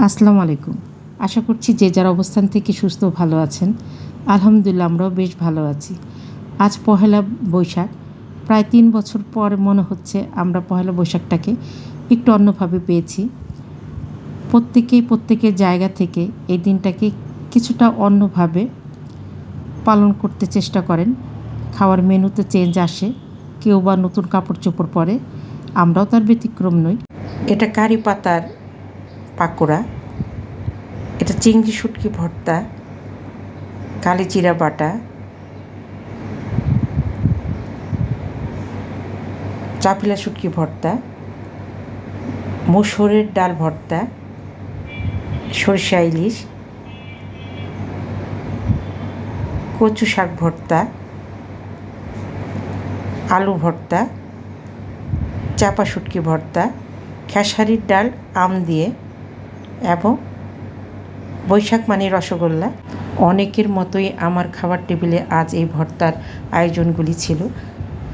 আসসালামু আলাইকুম। আশা করছি যে যার অবস্থান থেকে সুস্থ ভালো আছেন। আলহামদুলিল্লাহ আমরাও বেশ ভালো আছি। আজ পহেলা বৈশাখ। প্রায় ৩ বছর পর মনে হচ্ছে আমরা পহেলা বৈশাখটাকে একটু অন্যভাবে পেয়েছি। প্রত্যেকেই প্রত্যেকের জায়গা থেকে এই দিনটাকে কিছুটা অন্যভাবে পালন করতে চেষ্টা করেন। খাওয়ার মেনুতে চেঞ্জ আসে, কেউ বা নতুন কাপড়-চোপড় পরে, আমরাও তার ব্যতিক্রম নই। এটা কারি পাতার পাকোড়া, এটা চিংড়ি শুটকি ভর্তা, কালিজিরা বাটা, চাপিলা শুটকি ভর্তা, মসুরের ডাল ভর্তা, সরিষা ইলিশ, কচু শাক ভর্তা, আলু ভর্তা, চাপা শুটকি ভর্তা, খেসারির ডাল আম দিয়ে এবং বৈশাখ মানে রসগোল্লা। অনেকের মতোই আমার খাবার টেবিলে আজ এই ভর্তার আয়োজনগুলি ছিল।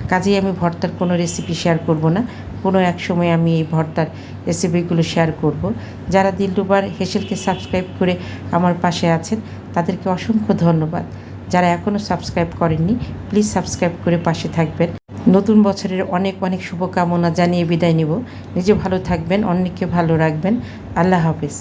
কাজেই আমি ভর্তার কোনো রেসিপি শেয়ার করব না, কোনো এক সময় আমি এই ভর্তার রেসিপিগুলো শেয়ার করব। যারা দিলরুবার হেসেলকে সাবস্ক্রাইব করে আমার পাশে আছেন তাদেরকে অসংখ্য ধন্যবাদ। যারা এখনও সাবস্ক্রাইব করেননি প্লিজ সাবস্ক্রাইব করে পাশে থাকবেন। নতুন বছরের অনেক অনেক শুভকামনা জানিয়ে বিদায় নেব। নিজে ভালো থাকবেন, অন্যকে ভালো রাখবেন। আল্লাহ হাফেজ।